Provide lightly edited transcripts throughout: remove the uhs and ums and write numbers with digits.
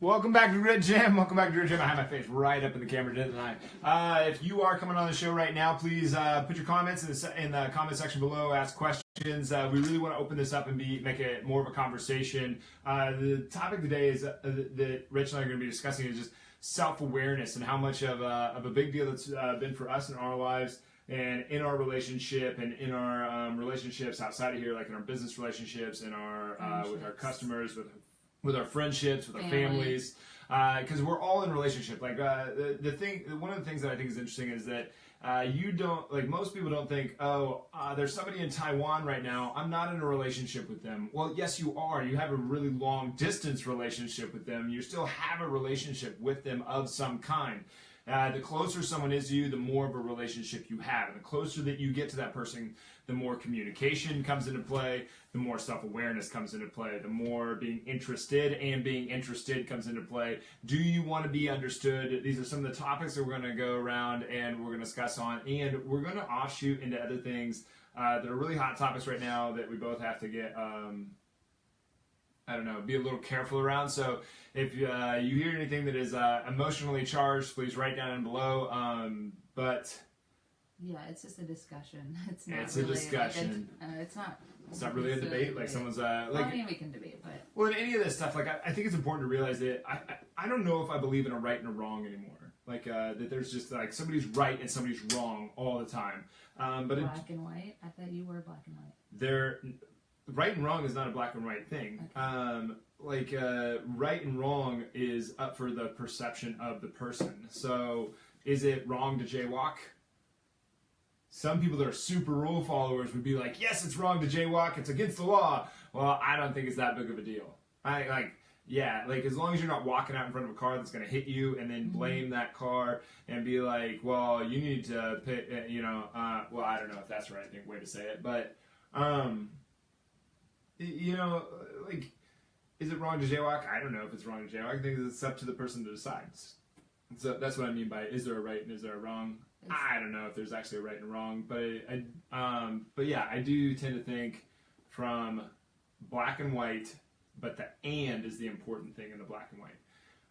Welcome back to Grit Gym. Welcome back to Grit Gym. I have my face right up in the camera, didn't I? If you are coming on the show right now, please put your comments in the comment section below. Ask questions. We really want to open this up and make it more of a conversation. The topic today is that Rich and I are going to be discussing is just self-awareness and how much of a big deal it's been for us in our lives and in our relationship and in our relationships outside of here, like in our business relationships, in our with our customers, with our friendships, with our families, because we're all in a relationship. Like one of the things that I think is interesting is that most people don't think, there's somebody in Taiwan right now, I'm not in a relationship with them. Well, yes, you are. You have a really long distance relationship with them. You still have a relationship with them of some kind. The closer someone is to you, the more of a relationship you have. And the closer that you get to that person, the more communication comes into play, the more self-awareness comes into play, the more being interested comes into play. Do you want to be understood? These are some of the topics that we're going to go around and we're going to discuss on, and we're going to offshoot into other things that are really hot topics right now that we both have to get be a little careful around. So if you hear anything that is emotionally charged, please write down below. Yeah, it's just a discussion. It's a discussion. It's not really a debate. Like someone's I mean, we can debate, but well, in any of this stuff, like I think it's important to realize that I don't know if I believe in a right and a wrong anymore. Like that there's just like somebody's right and somebody's wrong all the time. But black and white. I thought you were black and white. Right and wrong is not a black and white thing. Okay. Right and wrong is up for the perception of the person. So, is it wrong to jaywalk? Some people that are super rule followers would be like, yes, it's wrong to jaywalk. It's against the law. Well, I don't think it's that big of a deal. As long as you're not walking out in front of a car that's going to hit you and then blame that car and be like, well, you need to pay, well, I don't know if that's the right way to say it, but, is it wrong to jaywalk? I don't know if it's wrong to jaywalk. I think it's up to the person to decide. So that's what I mean by, is there a right and is there a wrong? I don't know if there's actually a right and wrong, but yeah, I do tend to think from black and white, but the and is the important thing in the black and white.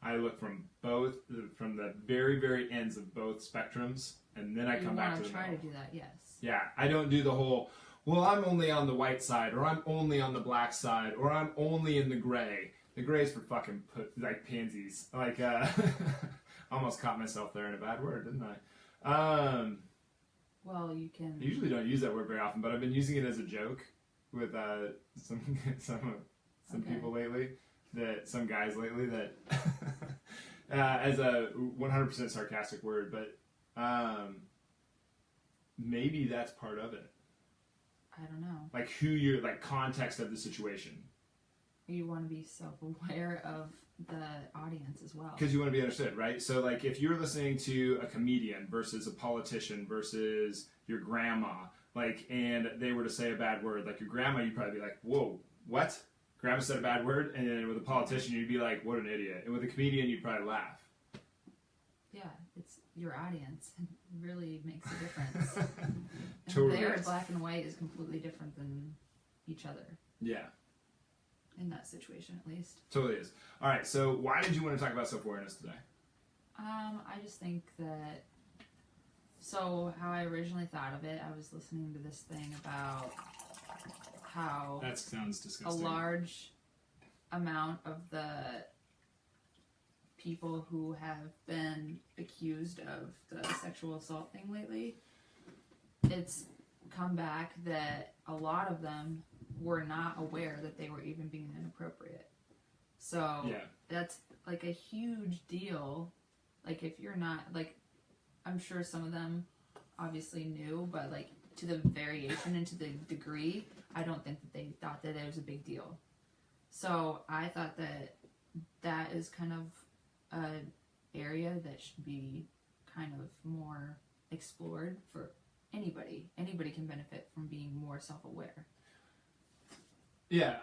I look from the very, very ends of both spectrums, and then I come back to the middle. You want to try to do that, yes. Yeah, I don't do the whole, well, I'm only on the white side, or I'm only on the black side, or I'm only in the gray. The gray's for fucking pansies. Almost caught myself there in a bad word, didn't I? Well, you can. I usually don't use that word very often, but I've been using it as a joke with some people lately. Some guys lately that as a 100% sarcastic word, but maybe that's part of it. I don't know. Like who you're, context of the situation. You want to be self-aware of the audience as well. Because you want to be understood, right? So, if you're listening to a comedian versus a politician versus your grandma, and they were to say a bad word, like your grandma, you'd probably be like, whoa, what? Grandma said a bad word? And then with a politician, you'd be like, what an idiot. And with a comedian, you'd probably laugh. Yeah, it's your audience. It really makes a difference. Totally. Their black and white is completely different than each other. Yeah. In that situation, at least. Totally is. All right, so why did you want to talk about self-awareness today? I just think that, so how I originally thought of it, I was listening to this thing about how that sounds disgusting. A large amount of the people who have been accused of the sexual assault thing lately, it's come back that a lot of them were not aware that they were even being inappropriate. So that's a huge deal. If you're not, I'm sure some of them obviously knew, but to the variation and to the degree, I don't think that they thought that it was a big deal. So I thought that that is kind of an area that should be kind of more explored for anybody. Anybody can benefit from being more self-aware. Yeah,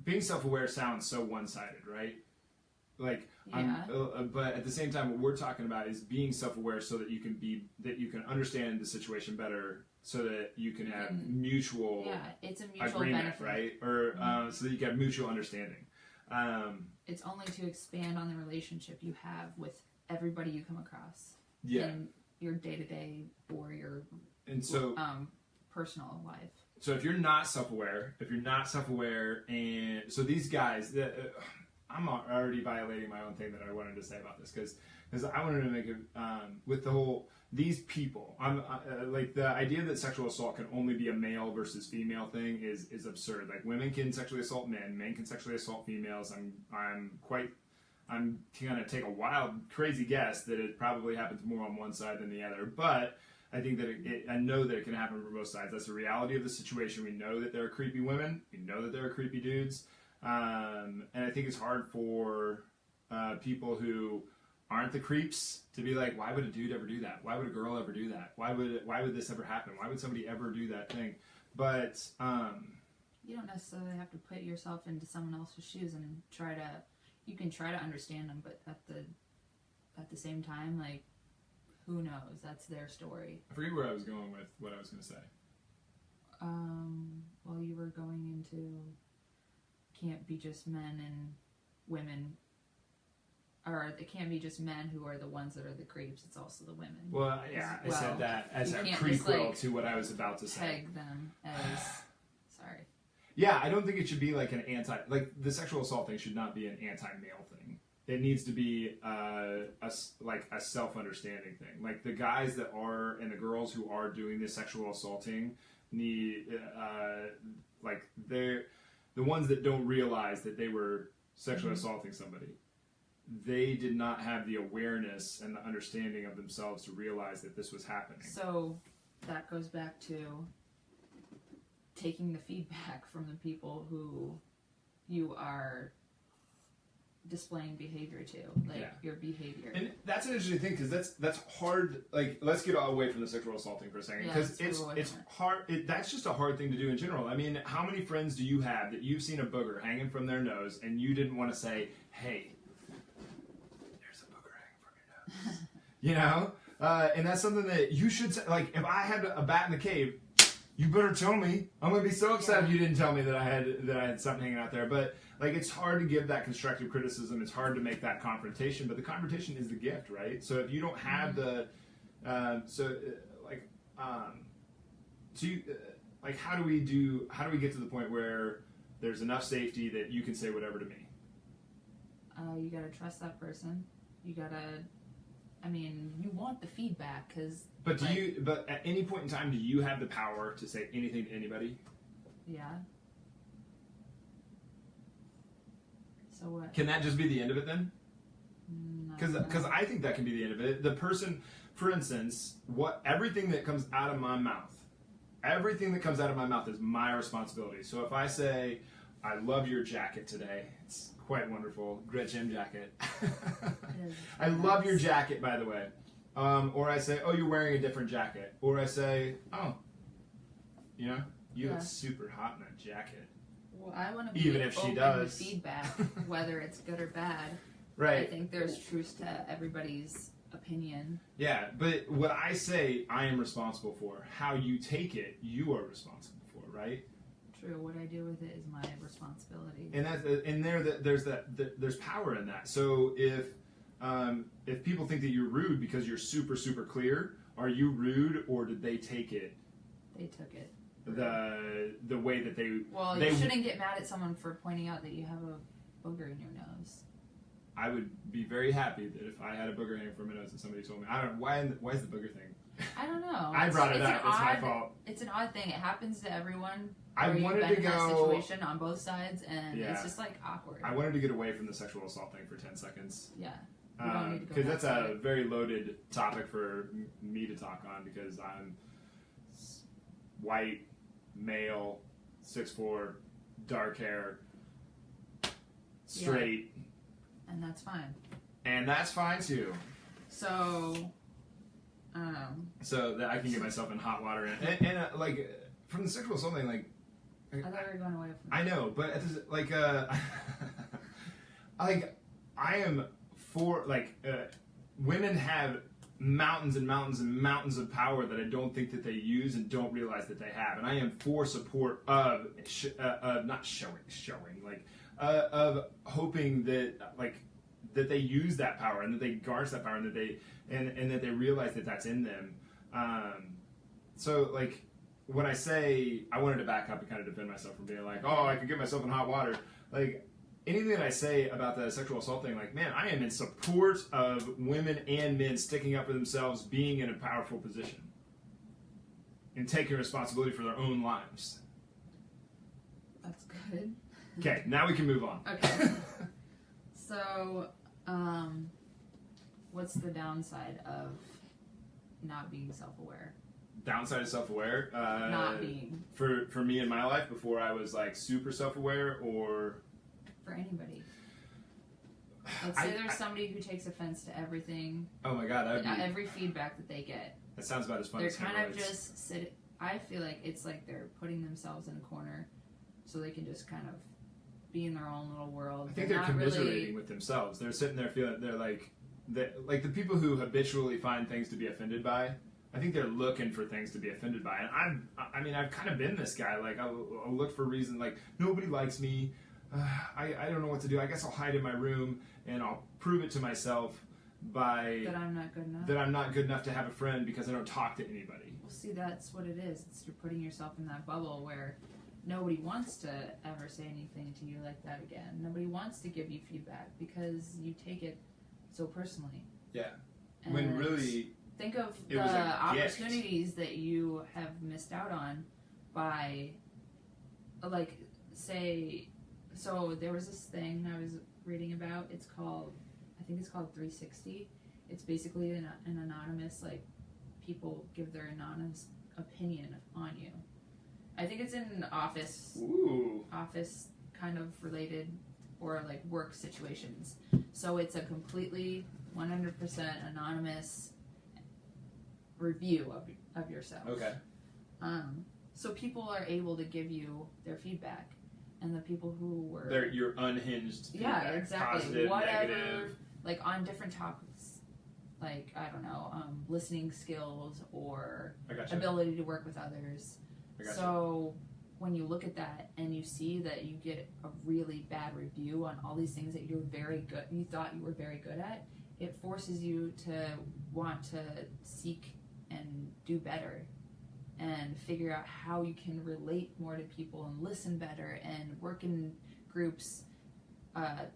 being self-aware sounds so one-sided, right? But at the same time, what we're talking about is being self-aware so that you can understand the situation better, so that you can have mutual it's a mutual agreement, benefit. right? Or so that you can have mutual understanding. It's only to expand on the relationship you have with everybody you come across in your day-to-day or your personal life. So if you're not self-aware, and so these guys, I'm already violating my own thing that I wanted to say about this, because I wanted to make it with the whole these people. I'm like the idea that sexual assault can only be a male versus female thing is absurd. Like women can sexually assault men can sexually assault females. I'm gonna take a wild, crazy guess that it probably happens more on one side than the other, but I think that I know that it can happen for both sides. That's the reality of the situation. We know that there are creepy women. We know that there are creepy dudes. And I think it's hard for people who aren't the creeps to be like, why would a dude ever do that? Why would a girl ever do that? Why would this ever happen? Why would somebody ever do that thing? But you don't necessarily have to put yourself into someone else's shoes and you can try to understand them, but at the same time, like, who knows? That's their story. I forget where I was going with what I was going to say. Well, you were going into can't be just men and women, or it can't be just men who are the ones that are the creeps. It's also the women. Well, yeah, I said that as a prequel to what I was about to say. Peg them as sorry. Yeah, I don't think it should be like the sexual assault thing should not be an anti-male thing. It needs to be a self-understanding thing. Like the guys that are and the girls who are doing this sexual assaulting need they're the ones that don't realize that they were sexually assaulting somebody. They did not have the awareness and the understanding of themselves to realize that this was happening. So that goes back to taking the feedback from the people who you are displaying behavior to, your behavior. And that's an interesting thing, because that's hard. Like, let's get all away from the sexual assaulting for a second, because it's hard. That's just a hard thing to do in general. I mean, how many friends do you have that you've seen a booger hanging from their nose and you didn't want to say, hey, there's a booger hanging from your nose? You know? And that's something that you should say. Like, if I had a bat in the cave, you better tell me. I'm gonna be so upset if you didn't tell me that I had something hanging out there. But like, it's hard to give that constructive criticism. It's hard to make that confrontation. But the confrontation is the gift, right? So if you don't have how do we get to the point where there's enough safety that you can say whatever to me? You gotta trust that person. You want the feedback, because. But But at any point in time, do you have the power to say anything to anybody? Yeah. So what? Can that just be the end of it then? Because I think that can be the end of it. The person, for instance, everything that comes out of my mouth is my responsibility. So if I say, I love your jacket today, it's quite wonderful, Gretchen jacket. I love your jacket, by the way. Or I say, oh, you're wearing a different jacket. Or I say, oh, you look super hot in that jacket. Well, I want to be even if she does to feedback, whether it's good or bad. Right. I think there's truth to everybody's opinion. Yeah, but what I say, I am responsible for. How you take it, you are responsible for, right? True. What I do with it is my responsibility. And there's power in that. So if people think that you're rude because you're super, super clear, are you rude, or did they take it? They took it. The way that they... Well, you shouldn't get mad at someone for pointing out that you have a booger in your nose. I would be very happy that if I had a booger hanging from my nose and somebody told me, I don't know, why is the booger thing? I don't know. I brought it up. It's my fault. It's an odd thing. It happens to everyone. I wanted to go... in that situation on both sides, and it's just like awkward. I wanted to get away from the sexual assault thing for 10 seconds. Yeah. Because that's a very loaded topic for me to talk on, because I'm white, male, 6'4", dark hair, straight. Yeah. And that's fine. And that's fine too. So, so that I can get myself in hot water. And from the sexual assault thing, like... I thought we were going away from that. I know, but I am for, women have mountains and mountains and mountains of power that I don't think that they use and don't realize that they have. And I am for support of of hoping that that they use that power and that they guard that power and that they realize that that's in them. So like when I say I wanted to back up and kind of defend myself from being like, oh, I could get myself in hot water, like anything that I say about the sexual assault thing, like, man, I am in support of women and men sticking up for themselves, being in a powerful position and taking responsibility for their own lives. That's good. Okay, now we can move on. Okay. So, what's the downside of not being self-aware? Downside of self-aware? Not being. For me in my life before I was like super self-aware, or for anybody. Let's say there's somebody who takes offense to everything. Oh my God, that would be... every feedback that they get. That sounds about as fun They're as kind of steroids. just sitting. I feel like it's like they're putting themselves in a corner so they can just kind of be in their own little world. I think they're not commiserating really... with themselves. They're sitting there feeling, they're like the people who habitually find things to be offended by, I think they're looking for things to be offended by. And I've kind of been this guy. Like, I'll look for reasons, like, nobody likes me. I don't know what to do. I guess I'll hide in my room and I'll prove it to myself by... That I'm not good enough. That I'm not good enough to have a friend because I don't talk to anybody. Well, see, that's what it is. It's you're putting yourself in that bubble where nobody wants to ever say anything to you like that again. Nobody wants to give you feedback because you take it so personally. Yeah. And when really... think of it the was a opportunities that you have missed out on by, like, say, so there was this thing I was reading about. It's called, I think it's called 360. It's basically an anonymous, like, people give their anonymous opinion on you. I think it's in office kind of related or like work situations. So it's a completely 100% anonymous review of yourself. Okay. So people are able to give you their feedback, and the people who were your unhinged feedback, yeah, exactly, positive, whatever, negative, like on different topics, like I don't know, listening skills or ability to work with others. So when you look at that and you see that you get a really bad review on all these things that you thought you were very good at, it forces you to want to seek and do better and figure out how you can relate more to people and listen better and work in groups,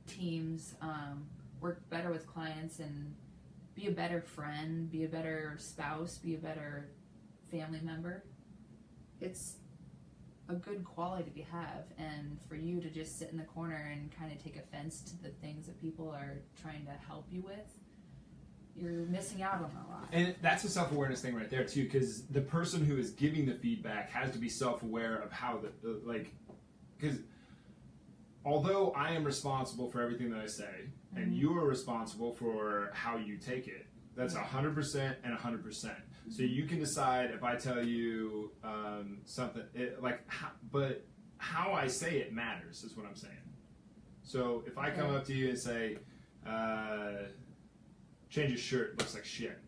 teams, work better with clients and be a better friend, be a better spouse, be a better family member. It's a good quality to have, and for you to just sit in the corner and kind of take offense to the things that people are trying to help you with, you're missing out on a lot. And that's a self-awareness thing right there too, because the person who is giving the feedback has to be self-aware of how because although I am responsible for everything that I say, and you are responsible for how you take it, that's 100% and 100%. So you can decide if I tell you something, but how I say it matters is what I'm saying. So if I come up to you and say, change your shirt, looks like shit.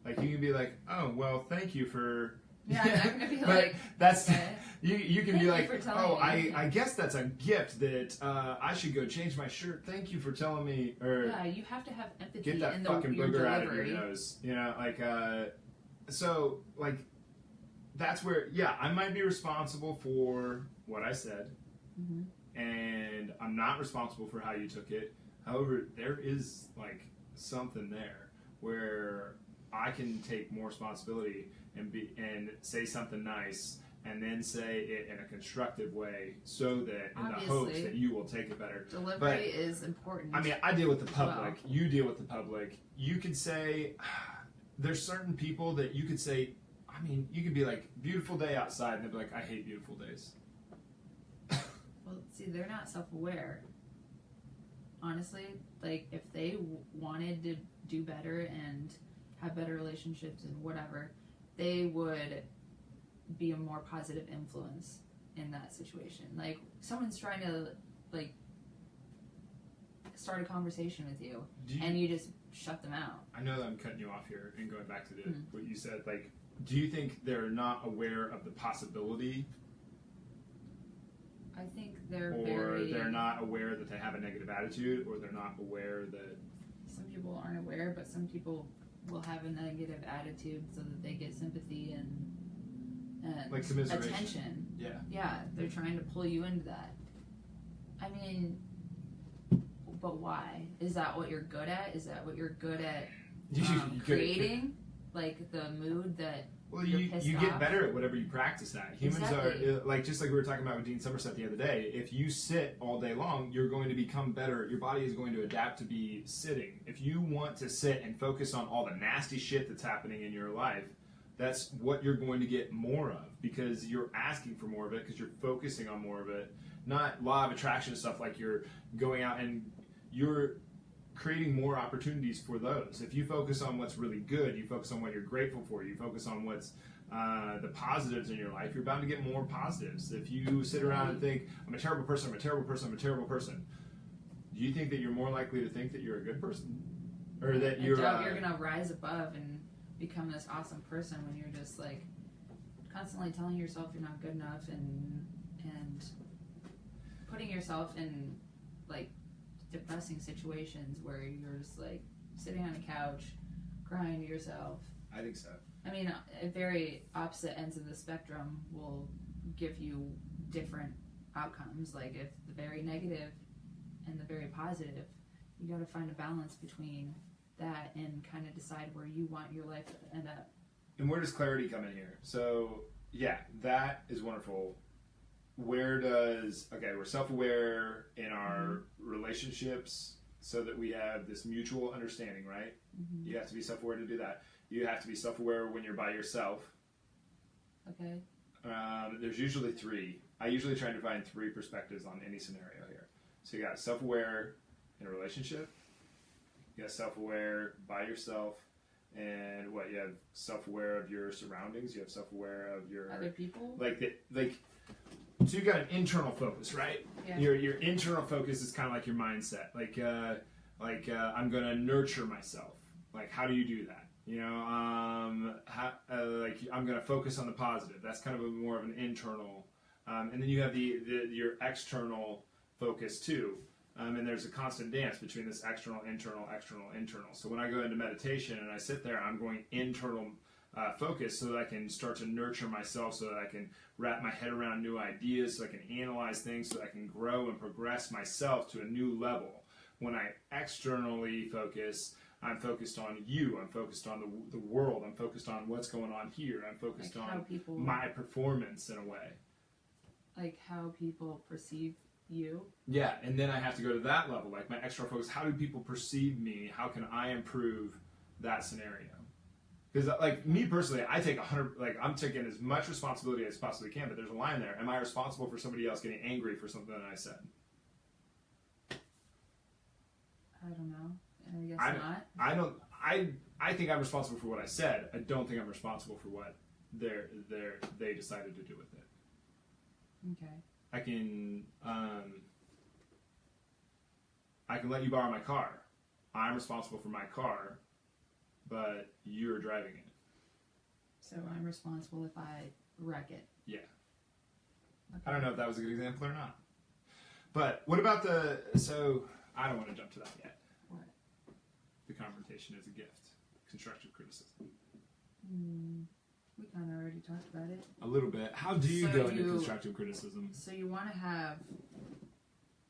Like, you can be like, oh, well, thank you for... Yeah, I'm going to be but like... that's... Okay. You can Thank be you like, for telling oh, me. I guess that's a gift that I should go change my shirt. Thank you for telling me. Or yeah, you have to have empathy get that in fucking your booger delivery. out of your nose. You know, like, so, like, that's where, yeah, I might be responsible for what I said, and I'm not responsible for how you took it. However, there is, like, something there where I can take more responsibility and say something nice, and then say it in a constructive way, so that in the hopes that you will take it better. Delivery is important. I mean, I deal with the public. You deal with the public. You could say, there's certain people that you could say, I mean, you could be like, beautiful day outside, and they'd be like, I hate beautiful days. Well, see, they're not self-aware. Honestly, like, if they wanted to do better and have better relationships and whatever, they would be a more positive influence in that situation. Like, someone's trying to, like, start a conversation with you, and you just shut them out. I know that I'm cutting you off here and going back to what you said. Like, do you think they're not aware of the possibility? I I think they're or they're not aware that they have a negative attitude, or they're not aware that some people aren't aware, but some people will have a negative attitude so that they get sympathy and like commiseration. attention. Yeah, they're trying to pull you into that. I mean, but why? Is that what you're good at? Is that what you're good at creating? Like the mood that well, you get off? better at whatever you practice at. Humans Exactly. are like, just like we were talking about with Dean Somerset the other day. If you sit all day long, you're going to become better. Your body is going to adapt to be sitting. If you want to sit and focus on all the nasty shit that's happening in your life, that's what you're going to get more of, because you're asking for more of it, because you're focusing on more of it. Not law of attraction stuff like you're going out and you're creating more opportunities for those. If you focus on what's really good, you focus on what you're grateful for, you focus on what's the positives in your life, you're bound to get more positives. If you sit around and think, I'm a terrible person, I'm a terrible person, I'm a terrible person, do you think that you're more likely to think that you're a good person? Or that you're going to rise above and become this awesome person when you're just like constantly telling yourself you're not good enough and putting yourself in like depressing situations where you're just like sitting on a couch crying to yourself. I think so. I mean, very opposite ends of the spectrum will give you different outcomes. Like if the very negative and the very positive, you got to find a balance between that and kind of decide where you want your life to end up. And where does clarity come in here? So yeah, that is wonderful. Where does, okay, we're self-aware in our relationships so that we have this mutual understanding, right? Mm-hmm. You have to be self-aware to do that. You have to be self-aware when you're by yourself. Okay. There's usually three. I usually try to find three perspectives on any scenario here. So you got self-aware in a relationship, you got self-aware by yourself, and what, you have self-aware of your surroundings, you have self-aware of your other people, so you got an internal focus, right? Yeah. Your internal focus is kind of like your mindset. I'm going to nurture myself. Like, how do you do that? You know, I'm going to focus on the positive. That's kind of more of an internal. And then you have your external focus too. And there's a constant dance between this external, internal, external, internal. So when I go into meditation and I sit there, I'm going internal focus so that I can start to nurture myself, so that I can wrap my head around new ideas, so I can analyze things, so that I can grow and progress myself to a new level. When I externally focus, I'm focused on you, I'm focused on the world, I'm focused on what's going on here, I'm focused like on my performance in a way. Like how people perceive you? Yeah, and then I have to go to that level, like my external focus, how do people perceive me, how can I improve that scenario? Because, like, me personally, I take I'm taking as much responsibility as I possibly can, but there's a line there. Am I responsible for somebody else getting angry for something that I said? I don't know. I guess not. I think I'm responsible for what I said. I don't think I'm responsible for what they decided to do with it. Okay. I can let you borrow my car. I'm responsible for my car, but you're driving it. So I'm responsible if I wreck it. Yeah. Okay. I don't know if that was a good example or not. But what about so I don't want to jump to that yet. What? The confrontation is a gift. Constructive criticism. We kind of already talked about it. A little bit. How do you go into constructive criticism? So you want to have,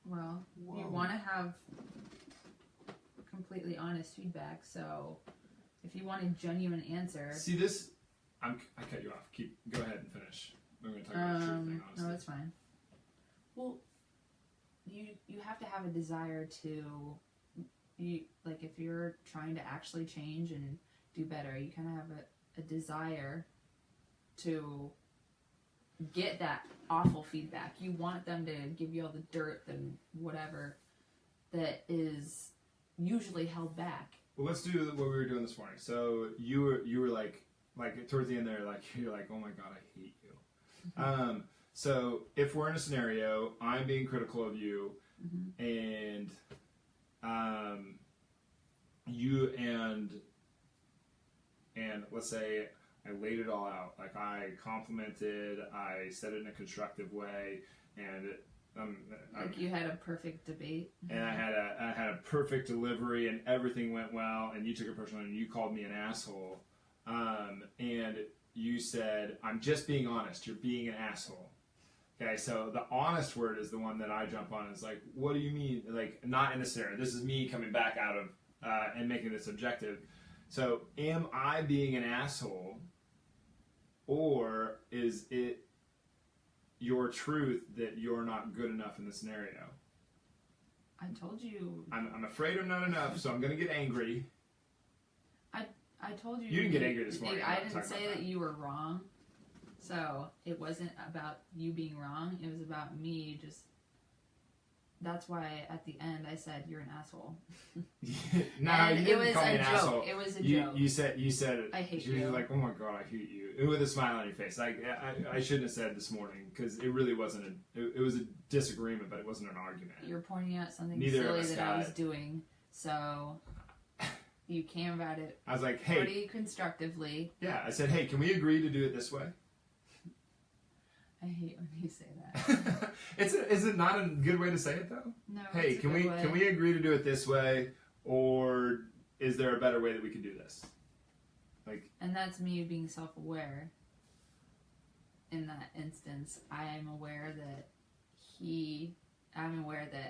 you want to have completely honest feedback. So if you want a genuine answer. See this? I cut you off. Go ahead and finish. We're going to talk about the truth thing, honestly. No, it's fine. Well, you have to have a desire to, if you're trying to actually change and do better, you kind of have a desire to get that awful feedback. You want them to give you all the dirt and whatever that is usually held back. Well, let's do what we were doing this morning. So you were like towards the end there, you're like, oh my God, I hate you. So if we're in a scenario, I'm being critical of you, and you and let's say I laid it all out. Like I complimented, I said it in a constructive way, and Like you had a perfect debate, and I had a perfect delivery, and everything went well, and you took it personally, and you called me an asshole, and you said, "I'm just being honest. You're being an asshole." Okay, so the honest word is the one that I jump on. Is like, what do you mean? Like, not in a scenario. This is me coming back out of and making this objective. So, am I being an asshole, or is it your truth that you're not good enough in the scenario? I told you. I'm afraid I'm not enough, so I'm going to get angry. I told you. You didn't get angry this morning. I didn't say that you were wrong. So it wasn't about you being wrong. It was about me just. That's why at the end I said you're an asshole. No, you didn't was call me a an joke. asshole. It was a joke. You said I hate you. you. Like, oh my god, I hate you, and with a smile on your face. Like, I shouldn't have said this morning because it really wasn't it was a disagreement, but it wasn't an argument. You're pointing out something Neither silly of us that got I was it. doing, so you came about it. I was like, hey, pretty constructively. Yeah, I said, hey, can we agree to do it this way? I hate when you say that. Is it not a good way to say it though? No. Hey, it's a good way. can we agree to do it this way, or is there a better way that we can do this? Like, and that's me being self-aware. In that instance, I'm aware that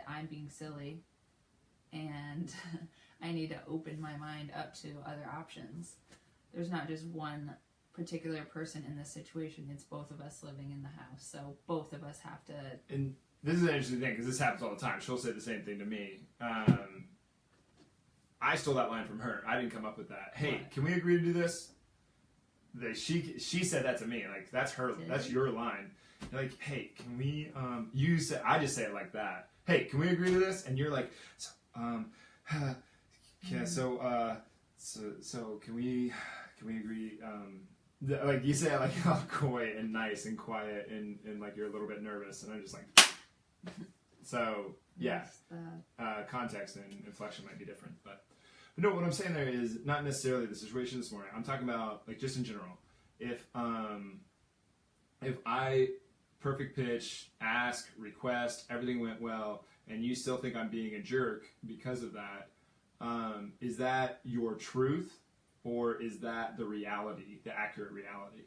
I'm being silly, and I need to open my mind up to other options. There's not just one particular person in this situation. It's both of us living in the house, so both of us have to. And this is an interesting thing because this happens all the time. She'll say the same thing to me. I stole that line from her. I didn't come up with that. Hey, can we agree to do this? She said that to me. Like, that's her. That's your line. You're like, hey, can we? You said. I just say it like that. Hey, can we agree to this? And you're like, yeah. So can we agree? Like, you say it like all coy and nice and quiet and like you're a little bit nervous, and I'm just like. So yeah, context and inflection might be different, but no. What I'm saying there is not necessarily the situation this morning. I'm talking about like just in general. If I perfect pitch, ask, request, everything went well, and you still think I'm being a jerk because of that, is that your truth, or is that the reality, the accurate reality?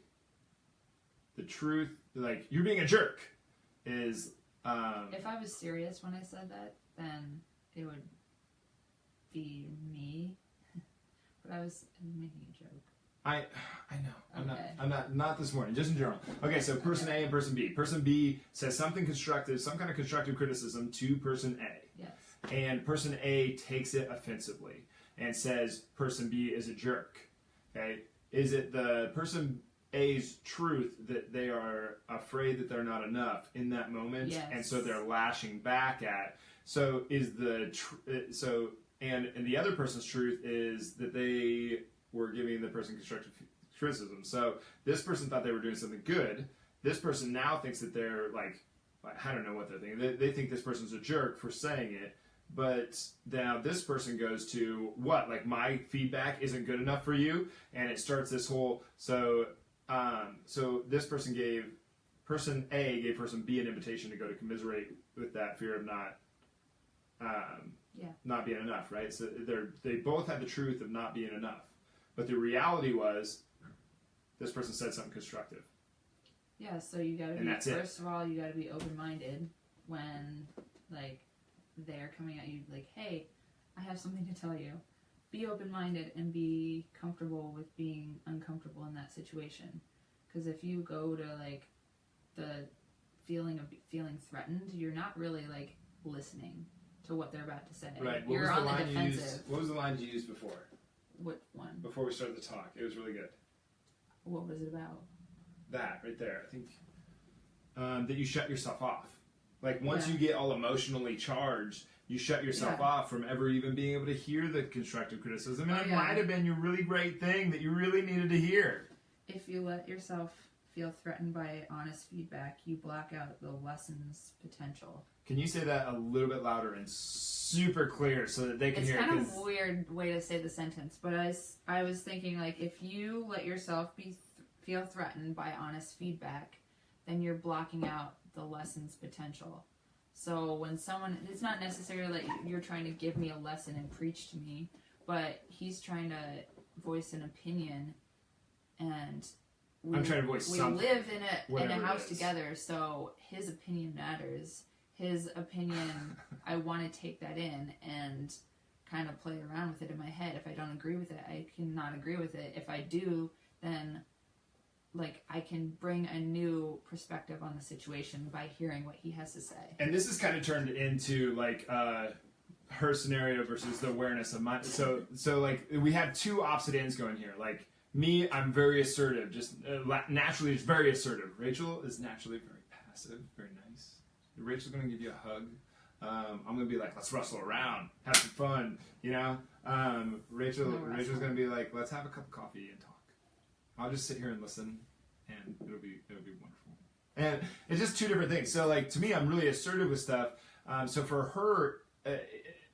The truth, like you're being a jerk, is. If I was serious when I said that, then it would be me. But I was making a joke. I know. Okay. I'm not this morning, just in general. Okay, so person A and person B. Person B says something constructive, some kind of constructive criticism to person A. Yes. And person A takes it offensively and says person B is a jerk. Okay? Is it the person A's truth that they are afraid that they're not enough in that moment, yes. And so they're lashing back at? So is the and the other person's truth is that they were giving the person constructive criticism. So this person thought they were doing something good. This person now thinks that they're like I don't know what they're thinking. They think this person's a jerk for saying it. But now this person goes to what? Like, my feedback isn't good enough for you, and it starts this whole so this person person A gave person B an invitation to go to commiserate with that fear of not being enough, right? So they both had the truth of not being enough, but the reality was this person said something constructive. Yeah, so you gotta be first of all, you gotta be open-minded when like they're coming at you like, hey, I have something to tell you. Be open-minded and be comfortable with being uncomfortable in that situation. Because if you go to like the feeling of feeling threatened, you're not really like listening to what they're about to say. Right. You're on the defensive. What was the line you used before? What one? Before we started the talk. It was really good. What was it about? That right there. I think that you shut yourself off. Like once you get all emotionally charged, you shut yourself off from ever even being able to hear the constructive criticism. And it might have been your really great thing that you really needed to hear. If you let yourself feel threatened by honest feedback, you block out the lesson's potential. Can you say that a little bit louder and super clear so that they can hear it? It's kind of a weird way to say the sentence, but I was thinking like if you let yourself feel threatened by honest feedback, then you're blocking out the lesson's potential. So when someone, it's not necessarily like you're trying to give me a lesson and preach to me, but he's trying to voice an opinion, and I'm trying to voice something. We live in a house it is. together, so his opinion matters. His opinion, I want to take that in and kind of play around with it in my head. If I don't agree with it, I cannot agree with it. If I do, then like I can bring a new perspective on the situation by hearing what he has to say. And this is kind of turned into like her scenario versus the awareness of mine. So like we have two opposite ends going here. Like me, I'm very assertive, just naturally just very assertive. Rachel is naturally very passive, very nice. Rachel's gonna give you a hug. I'm gonna be like, let's wrestle around, have some fun, you know. Rachel's gonna be like, let's have a cup of coffee and talk. I'll just sit here and listen, and it'll be wonderful. And it's just two different things. So like to me, I'm really assertive with stuff. So for her,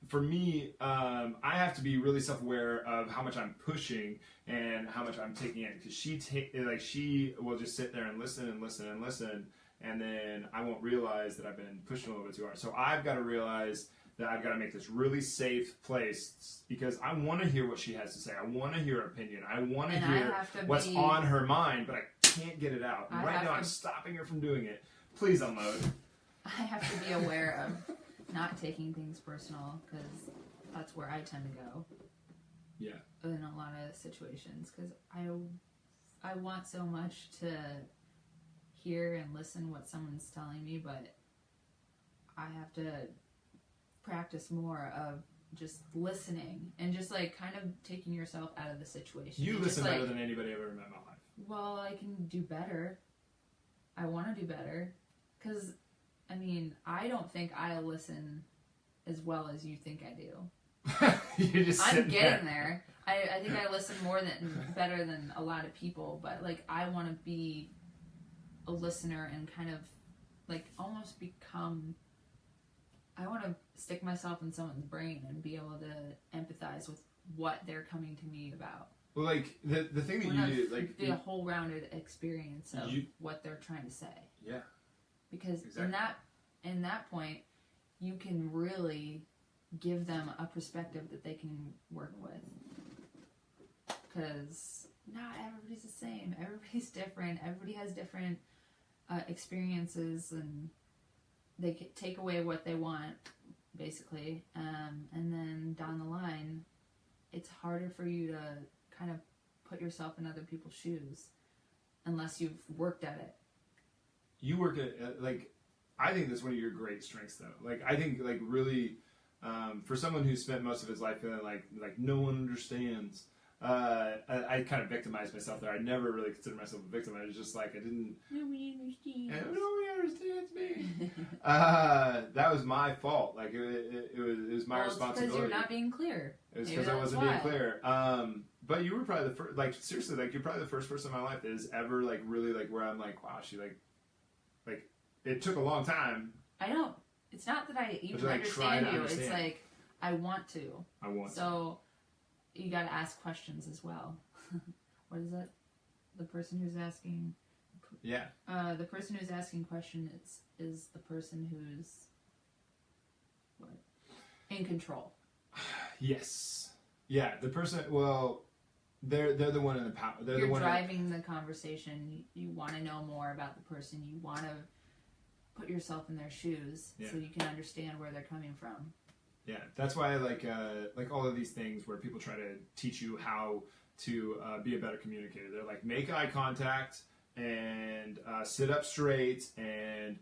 for me, I have to be really self-aware of how much I'm pushing and how much I'm taking in, because she will just sit there and listen and listen and listen, and then I won't realize that I've been pushing a little bit too hard. So I've got to realize that I've got to make this really safe place, because I want to hear what she has to say. I want to hear her opinion. I want to hear what's on her mind, but I can't get it out. And right now I'm stopping her from doing it. Please unload. I have to be aware of not taking things personal, because that's where I tend to go. Yeah. In a lot of situations, because I want so much to hear and listen what someone's telling me, but I have to practice more of just listening and just like kind of taking yourself out of the situation. You and listen better than anybody I've ever met in my life. Well, I can do better. I want to do better, because I mean, I don't think I listen as well as you think I do. You're just I'm getting there. I think I listen better than a lot of people, but like I want to be a listener and kind of like almost become, I want to stick myself in someone's brain and be able to empathize with what they're coming to me about. Well, like the thing that you do, like the whole rounded experience of what they're trying to say. Yeah. Because in that point, you can really give them a perspective that they can work with. Because not everybody's the same. Everybody's different. Everybody has different experiences, and they can take away what they want, basically. And then down the line, it's harder for you to kind of put yourself in other people's shoes unless you've worked at it. You work at, like, I think that's one of your great strengths, though. Like, I think, like, really, for someone who spent most of his life feeling like no one understands, I kind of victimized myself there. I never really considered myself a victim. I was just like, Nobody understands. Nobody understands me. That was my fault. Like, it was my responsibility. Because you're not being clear. It was because I wasn't being clear. But you were probably the first, like, seriously, like, you're probably the first person in my life that has ever, like, really, like, where I'm like, wow, she, like, it took a long time. I know. It's not that I even understand you. It's like, I want to. So, you got to ask questions as well. What is it? The person who's asking... Yeah. The person who's asking question is the person who's... What? In control. Yes. Yeah, the person... Well... They're the one in the power. You're driving the conversation. You want to know more about the person. You want to put yourself in their shoes so you can understand where they're coming from. Yeah, that's why I like all of these things where people try to teach you how to be a better communicator. They're like, make eye contact and sit up straight and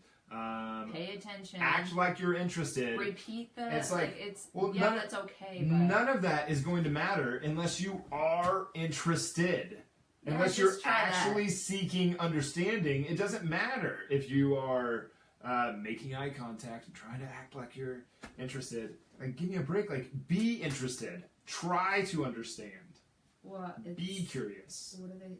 pay attention. Act like you're interested. Repeat the. It's that's okay. But none of that is going to matter unless you are interested. Yeah, unless you're actually seeking understanding, it doesn't matter if you are making eye contact and trying to act like you're interested. Like, give me a break. Like, be interested. Try to understand. Well, be curious. What are they?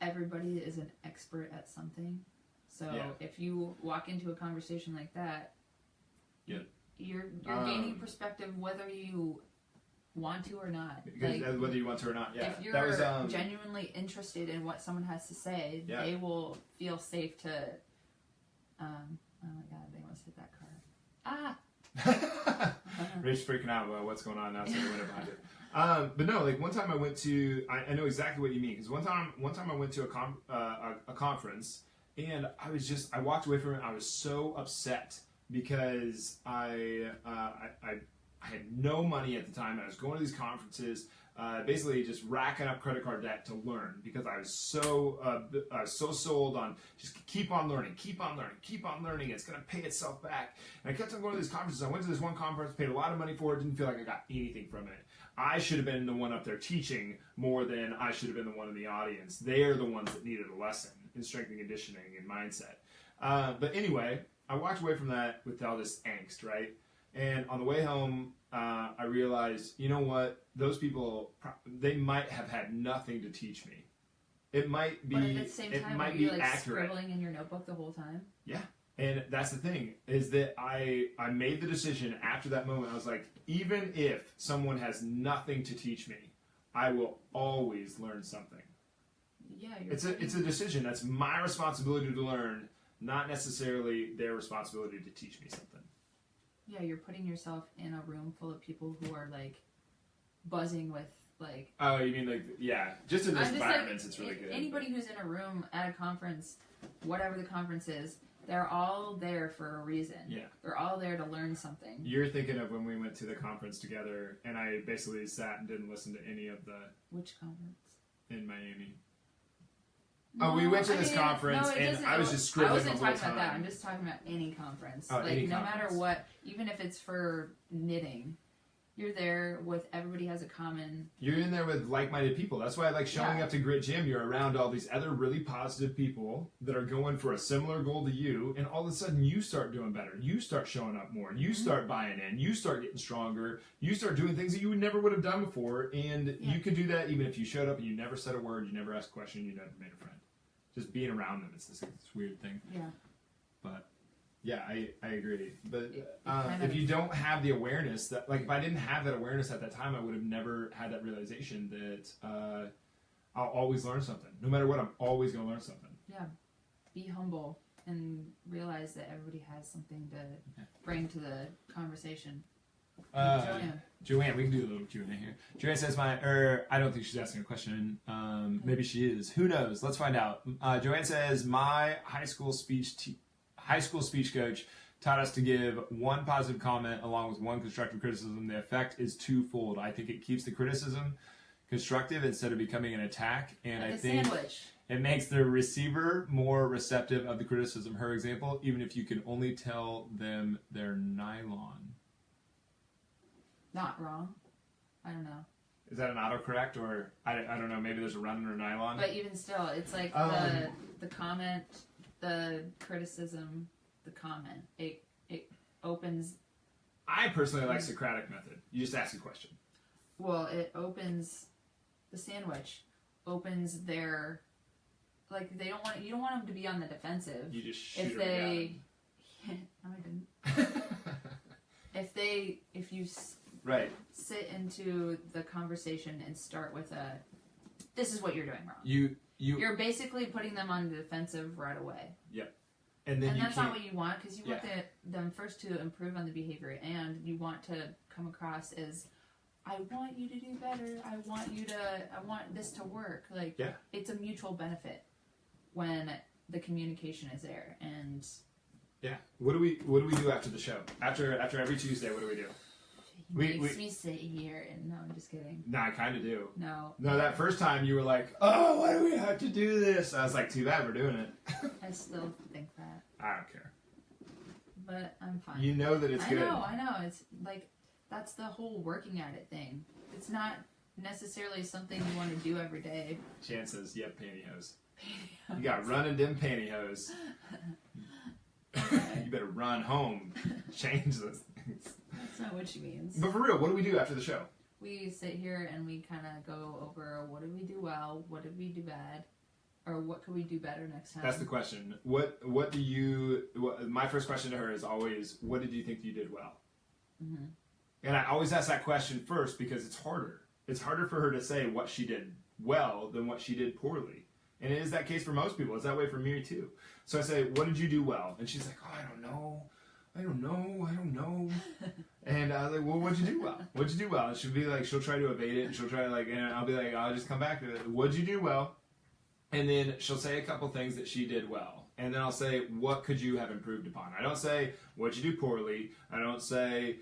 Everybody is an expert at something. So if you walk into a conversation like that, you're gaining perspective whether you want to or not. Because whether you want to or not, yeah. If you're genuinely interested in what someone has to say, they will feel safe to. Oh my god, they want to say Ah. Rachel's freaking out about what's going on outside the window behind her. But no, like one time I went to, I know exactly what you mean, because one time I went to a conference, and I walked away from it. I was so upset because I had no money at the time. I was going to these conferences, basically just racking up credit card debt to learn, because I was so sold on just keep on learning. It's going to pay itself back. And I kept on going to these conferences. I went to this one conference, paid a lot of money for it, didn't feel like I got anything from it. I should have been the one up there teaching more than I should have been the one in the audience. They're the ones that needed a lesson in strength and conditioning and mindset. But anyway, I walked away from that with all this angst, right? And on the way home, I realized, you know what? Those people, they might have had nothing to teach me. It might be, but at the same time, were you like accurate. scribbling in your notebook the whole time? Yeah. And that's the thing, is that I made the decision after that moment. I was like, even if someone has nothing to teach me, I will always learn something. Yeah, it's a decision. That's my responsibility to learn, not necessarily their responsibility to teach me something. Yeah, you're putting yourself in a room full of people who are like buzzing with like. Oh, you mean like, yeah, just in this environment, it's really good. Anybody who's in a room at a conference, whatever the conference is, they're all there for a reason. Yeah. They're all there to learn something. You're thinking of when we went to the conference together, and I basically sat and didn't listen to any of the. Which conference? In Miami. No, we went to this conference, and I was just scribbling the whole time. I wasn't talking about that. I'm just talking about any conference. Oh, like, any no conference. matter what, even if it's for knitting, you're there with everybody has a common. You're in there with like-minded people. That's why I like showing Yeah. up to Grit Gym. You're around all these other really positive people that are going for a similar goal to you, and all of a sudden you start doing better. You start showing up more. You start buying in. You start getting stronger. You start doing things that you never would have done before, and you could do that even if you showed up and you never said a word, you never asked a question, you never made a friend. Just being around them, it's this weird thing. Yeah. But yeah, I agree. But kind if of- you don't have the awareness that, like, if I didn't have that awareness at that time, I would have never had that realization that I'll always learn something. No matter what, I'm always going to learn something. Yeah. Be humble and realize that everybody has something to bring to the conversation. Joanne, we can do a little Q&A here. Joanne says I don't think she's asking a question. Maybe she is. Who knows? Let's find out. Joanne says, my high school speech coach taught us to give one positive comment along with one constructive criticism. The effect is twofold. I think it keeps the criticism constructive instead of becoming an attack, and Like I a think sandwich. it makes the receiver more receptive of the criticism. Her example, even if you can only tell them they're nylon. Not wrong. I don't know. Is that an autocorrect, or I don't know, maybe there's a run under nylon? But even still, it's like the comment, the criticism, the comment. It opens. I personally like Socratic method. You just ask a question. Well, it opens the sandwich. Opens their like they don't want you don't want them to be on the defensive. You just shoot if them they. No, I didn't. If you right. sit into the conversation and start with this is what you're doing wrong. You're basically putting them on the defensive right away. Yep. And then that's not what you want, because you want Yeah. them first to improve on the behavior, and you want to come across as, I want you to do better. I want this to work. Like, Yeah. it's a mutual benefit when the communication is there. And Yeah. What do we do after the show? After every Tuesday, what do we do? he makes me sit here and no, I'm just kidding. No, I kind of do. No, That first time you were like, oh, why do we have to do this? I was like, too bad we're doing it. I still think that, I don't care. but I'm fine. You know that it's good. I know. It's like, that's the whole working at it thing. It's not necessarily something you want to do every day. Chan says, yep, pantyhose. You got running them pantyhose. You better run home. Change those things. That's not what she means. But for real, what do we do after the show? We sit here and we kind of go over what did we do well, what did we do bad, or what could we do better next time. That's the question. My first question to her is always, what did you think you did well? Mm-hmm. And I always ask that question first because it's harder. It's harder for her to say what she did well than what she did poorly. And it is that case for most people. It's that way for me too. So I say, what did you do well? And she's like, oh, I don't know. I don't know. And I was like, well, what'd you do well? What'd you do well? And she'll be like, she'll try to evade it, and she'll try to like, and I'll be like, I'll just come back to it. What'd you do well? And then she'll say a couple things that she did well. And then I'll say, what could you have improved upon? I don't say, what'd you do poorly? I don't say,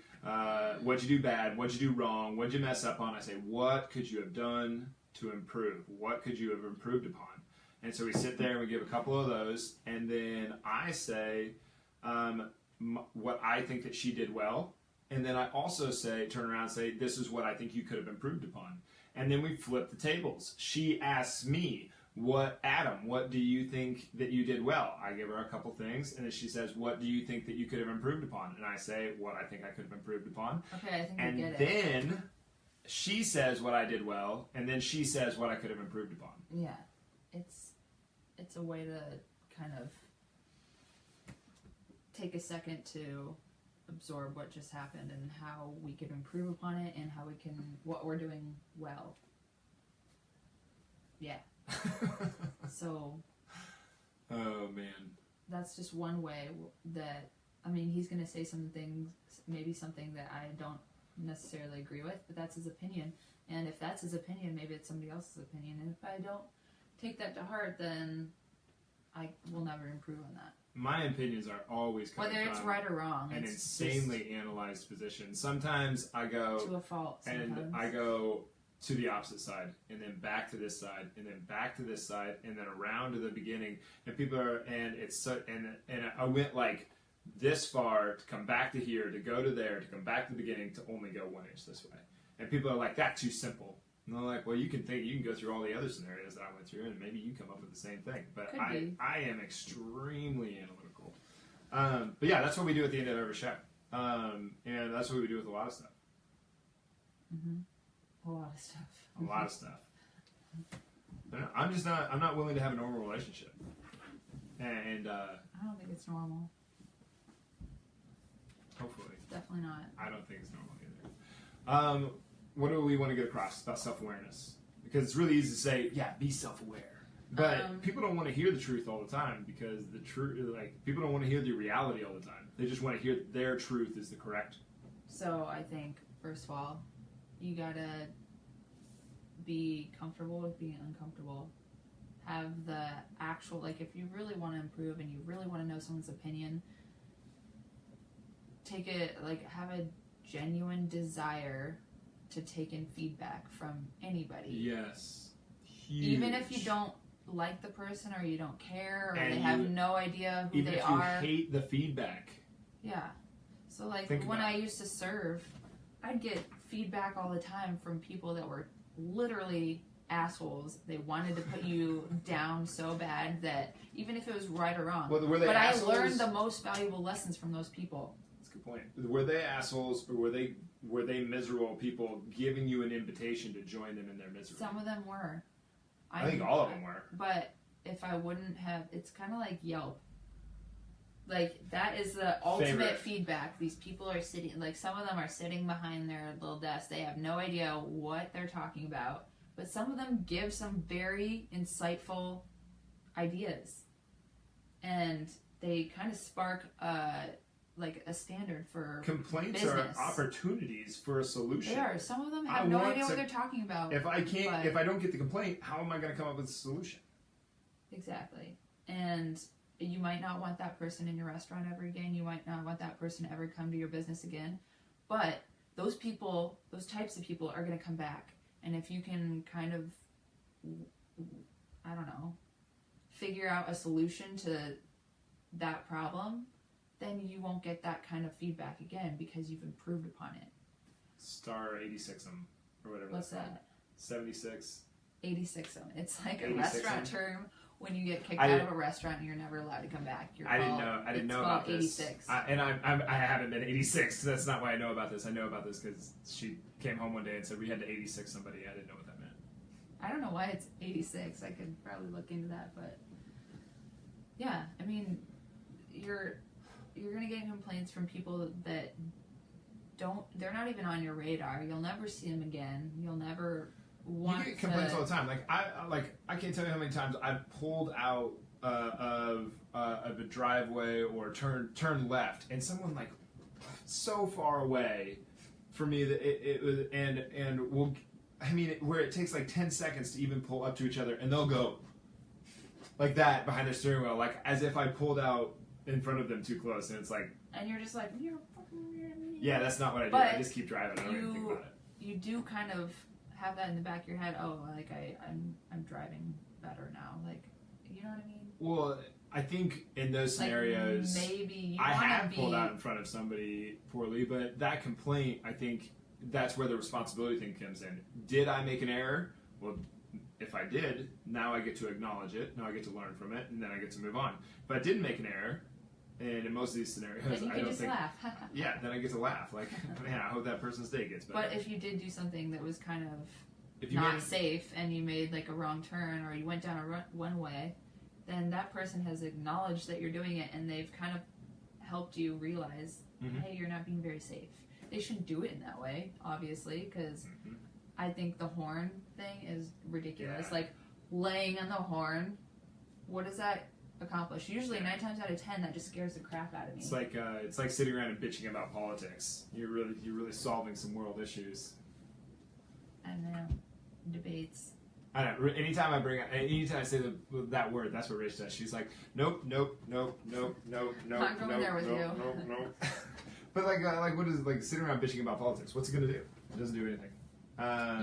what'd you do bad? What'd you do wrong? What'd you mess up on? I say, what could you have done to improve? What could you have improved upon? And so we sit there and we give a couple of those. And then I say, what I think that she did well, and then I also turn around and say, this is what I think you could have improved upon. And then we flip the tables. She asks me, Adam, what do you think that you did well? I give her a couple things, and then she says, what do you think that you could have improved upon? And I say, what I think I could have improved upon. Okay, I think and I get it. then she says what I did well, and then she says what I could have improved upon. Yeah, it's a way to kind of take a second to absorb what just happened and how we can improve upon it and how we can, what we're doing well. Yeah. So. Oh, man. That's just one way that, I mean, he's going to say some things, maybe something that I don't necessarily agree with, but that's his opinion. And if that's his opinion, maybe it's somebody else's opinion. And if I don't take that to heart, then I will never improve on that. My opinions are always coming whether it's from right or wrong. an insanely analyzed position. Sometimes I go to a fault. Sometimes. And I go to the opposite side, and then back to this side, and then back to this side, and then around to the beginning. And people are, and it's so, and I went like this far to come back to here, to go to there, to come back to the beginning, to only go 1 inch this way. And people are like, that's too simple. And they're like, well, you can go through all the other scenarios that I went through, and maybe you come up with the same thing. But I am extremely analytical. But yeah, that's what we do at the end of every show. And that's what we do with a lot of stuff. Mm-hmm. A lot of stuff. A lot of stuff. I'm not willing to have a normal relationship. And I don't think it's normal. Hopefully. It's definitely not. I don't think it's normal either. What do we want to get across about self-awareness? Because it's really easy to say, yeah, be self-aware. But people don't want to hear the truth all the time, because the truth, like, people don't want to hear the reality all the time. They just want to hear their truth is the correct. So I think, first of all, you gotta be comfortable with being uncomfortable. Have the actual, like, if you really want to improve and you really want to know someone's opinion, take it, like, have a genuine desire to take in feedback from anybody. Yes. Huge. Even if you don't like the person, or you don't care, or and they have no idea who they are. Even if you hate the feedback. Yeah. So, like, Think when I used to serve, I'd get feedback all the time from people that were literally assholes. They wanted to put you down so bad that even if it was right or wrong. Well, were they but assholes? I learned the most valuable lessons from those people. That's a good point. Were they assholes, or were they miserable people giving you an invitation to join them in their misery? Some of them were. I think all of them were. But if I wouldn't have, it's kind of like Yelp. Like, that is the ultimate feedback. These people are sitting, like, some of them are sitting behind their little desk. They have no idea what they're talking about. But some of them give some very insightful ideas. And they kind of spark, like, a standard for complaints business. Are opportunities for a solution. They are. Some of them have no idea what they're talking about. If I don't get the complaint, how am I going to come up with a solution? Exactly. And you might not want that person in your restaurant ever again. You might not want that person to ever come to your business again. But those people, those types of people are going to come back. And if you can kind of, I don't know, figure out a solution to that problem, then you won't get that kind of feedback again, because you've improved upon it. Star 86 them, or whatever. What's that? 76. 86 them. It's like a 86 restaurant term. When you get kicked out of a restaurant and you're never allowed to come back. I didn't know about this. 86. I haven't been 86. So that's not why I know about this. I know about this because she came home one day and said we had to 86 somebody. I didn't know what that meant. I don't know why it's 86. I could probably look into that, but yeah, I mean, you're gonna get complaints from people that they're not even on your radar. You'll never see them again. You'll never want. You get complaints all the time. I can't tell you how many times I've pulled out of a driveway or turn left, and someone like so far away for me that it was and we'll. I mean, where it takes like 10 seconds to even pull up to each other, and they'll go like that behind their steering wheel, like as if I pulled out in front of them too close, and it's like. And you're just like, you're fucking weird. Yeah, that's not what I do. But I just keep driving. I don't even think about it. You do kind of have that in the back of your head. Oh, like I'm driving better now. Like, you know what I mean? Well, I think in those scenarios, like maybe I have pulled out in front of somebody poorly, but that complaint, I think that's where the responsibility thing comes in. Did I make an error? Well, if I did, now I get to acknowledge it. Now I get to learn from it, and then I get to move on. If I didn't make an error, and in most of these scenarios, then you I can don't just think. laugh. Yeah, then I get to laugh. Like, man, I hope that person's day gets better. But if you did do something that was kind of if you not safe, and you made like a wrong turn, or you went down one way, then that person has acknowledged that you're doing it, and they've kind of helped you realize, hey, you're not being very safe. They shouldn't do it in that way, obviously, because I think the horn thing is ridiculous. Yeah. Like, laying on the horn, what does that accomplish? Usually 9 times out of 10 that just scares the crap out of me. It's like sitting around and bitching about politics. You're really solving some world issues. I know. Debates. I know. Anytime I say that word, that's what Rach does. She's like, nope. Not going there with you. Nope. But like what is like sitting around bitching about politics? What's it gonna do? It doesn't do anything.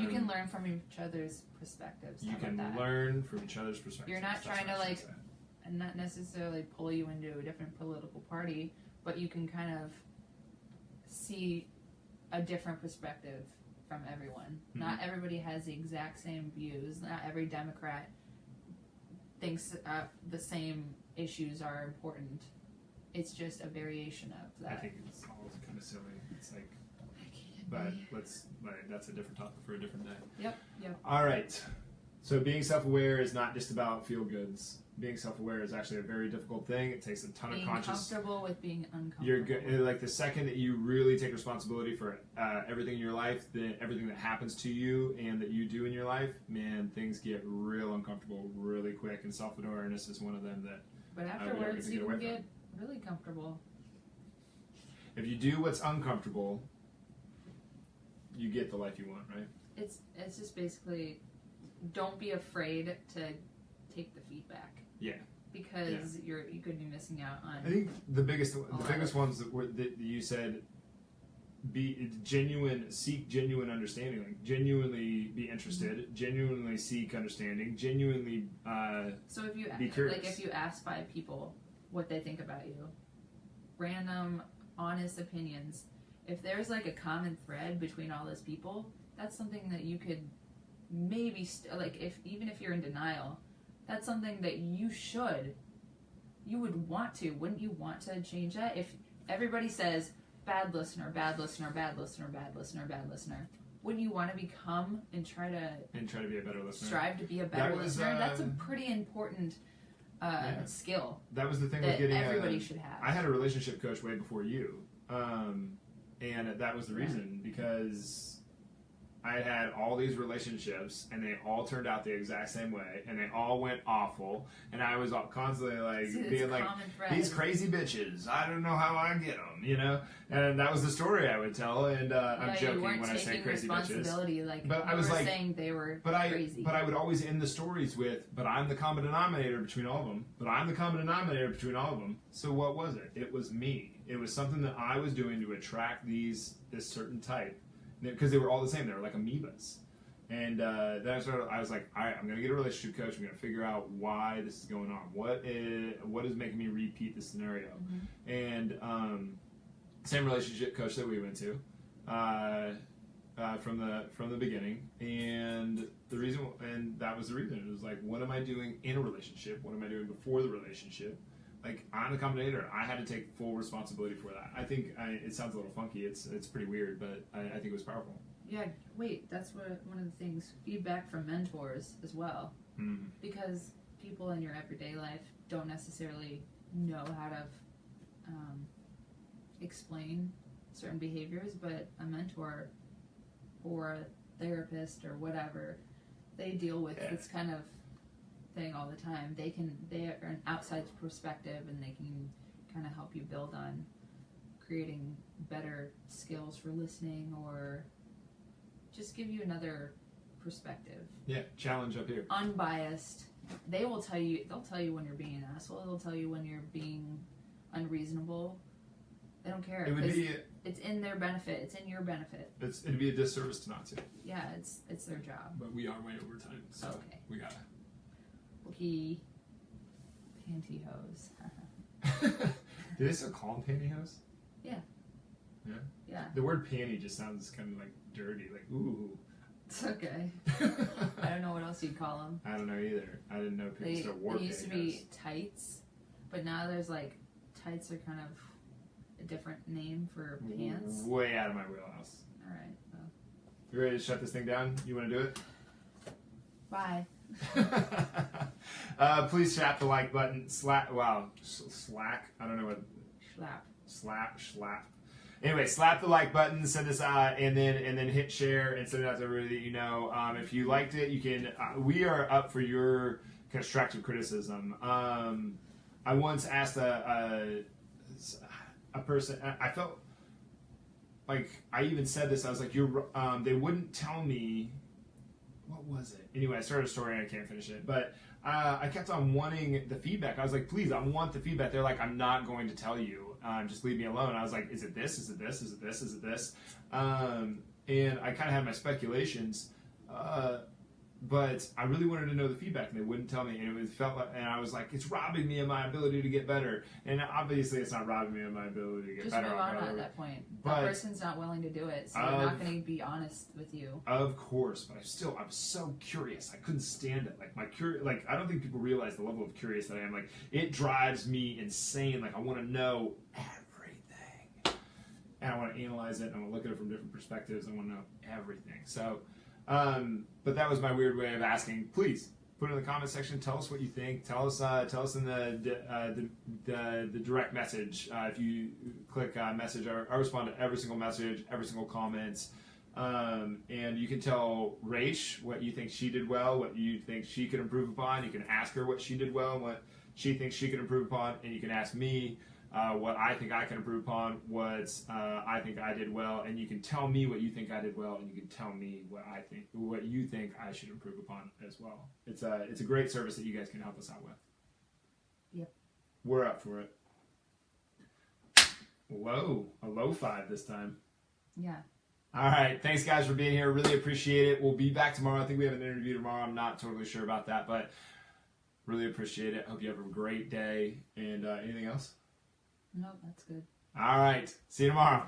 You can learn from each other's perspectives. You can learn from each other's perspectives. You're not trying to like, and not necessarily pull you into a different political party, but you can kind of see a different perspective from everyone. Not everybody has the exact same views. Not every Democrat thinks the same issues are important. It's just a variation of that. I think it's all kind of silly. It's like, but that's a different topic for a different day. Yep. All right. So being self-aware is not just about feel-goods. Being self-aware is actually a very difficult thing. It takes a ton of conscious. Being comfortable with being uncomfortable. You're good. Like the second that you really take responsibility for everything in your life, everything that happens to you and that you do in your life, man, things get real uncomfortable really quick. And self-awareness is one of them that. But afterwards, you can get really comfortable. If you do what's uncomfortable, you get the life you want, right? It's just basically, don't be afraid to take the feedback. Yeah. Because you could be missing out on. I think the biggest ones that you said, seek genuine understanding, like genuinely be interested, genuinely seek understanding, genuinely so if you be curious. Like if you ask 5 people what they think about you, random honest opinions, if there's like a common thread between all those people, that's something that you could maybe even if you're in denial, that's something that you would want to. Wouldn't you want to change that? If everybody says bad listener, bad listener, bad listener, bad listener, bad listener, wouldn't you want to become and try to be a better listener? Strive to be a better listener. That's a pretty important skill. That was the thing that with getting everybody should have. I had a relationship coach way before you, and that was the reason, because I had all these relationships, and they all turned out the exact same way, and they all went awful, and I was constantly being like, these crazy bitches, I don't know how I get them, you know? And that was the story I would tell, and I'm joking when I say crazy bitches. But I was like, saying they were crazy. But I would always end the stories with, but I'm the common denominator between all of them, but I'm the common denominator between all of them. So what was it? It was me. It was something that I was doing to attract this certain type. Because they were all the same. They were like amoebas. And then I was like, all right, I'm going to get a relationship coach. I'm going to figure out why this is going on. What is making me repeat this scenario? And same relationship coach that we went to from the beginning. And that was the reason. It was like, what am I doing in a relationship? What am I doing before the relationship? Like, I'm the combinator. I had to take full responsibility for that. I think it sounds a little funky. It's pretty weird, but I think it was powerful. Yeah, that's one of the things. Feedback from mentors as well. Because people in your everyday life don't necessarily know how to explain certain behaviors, but a mentor or a therapist or whatever, they deal with this kind of thing all the time. They are an outside perspective, and they can kind of help you build on creating better skills for listening, or just give you another perspective. Yeah, challenge up here. Unbiased. They'll tell you when you're being an asshole. They'll tell you when you're being unreasonable. They don't care. It's in their benefit. It's in your benefit. It'd be a disservice to not to. Yeah, it's their job. But we are way over time, so okay. We gotta. Wookie pantyhose. Do they still call them pantyhose? Yeah. Yeah? Yeah. The word panty just sounds kind of like dirty, like ooh. It's okay. I don't know what else you'd call them. I don't know either. I didn't know people still wore pantyhose. They used to be tights, but now there's like, tights are kind of a different name for pants. Way out of my wheelhouse. Alright, well. You ready to shut this thing down? You want to do it? Bye. Please slap the like button. Slack. I don't know what. Slap. Anyway, slap the like button, send us and then hit share and send it out to everybody that you know. If you liked it, you can. We are up for your constructive criticism. I once asked a person. I felt like I even said this. I was like, they wouldn't tell me. What was it? Anyway, I started a story and I can't finish it. But I kept on wanting the feedback. I was like, please, I want the feedback. They're like, I'm not going to tell you. Just leave me alone. I was like, is it this? Is it this? Is it this? Is it this? And I kind of had my speculations. But I really wanted to know the feedback, and they wouldn't tell me. And and I was like, it's robbing me of my ability to get better. And obviously, it's not robbing me of my ability to get better. Just move on at that point. That person's not willing to do it, so they're not going to be honest with you. Of course, but I was so curious. I couldn't stand it. Like I don't think people realize the level of curious that I am. Like, it drives me insane. Like, I want to know everything, and I want to analyze it, and I want to look at it from different perspectives. I want to know everything. So. But that was my weird way of asking. Please put it in the comment section. Tell us what you think. Tell us in the direct message. If you click message, I respond to every single message, every single comment. And you can tell Rach what you think she did well, what you think she could improve upon. You can ask her what she did well, and what she thinks she could improve upon, and you can ask me what I think I can improve upon, what I think I did well, and you can tell me what you think I did well, and you can tell me what you think I should improve upon as well. It's a great service that you guys can help us out with. Yep. We're up for it. Whoa, a low 5 this time. Yeah. All right, thanks guys for being here. Really appreciate it. We'll be back tomorrow. I think we have an interview tomorrow. I'm not totally sure about that, but really appreciate it. Hope you have a great day. And anything else? No, that's good. All right. See you tomorrow.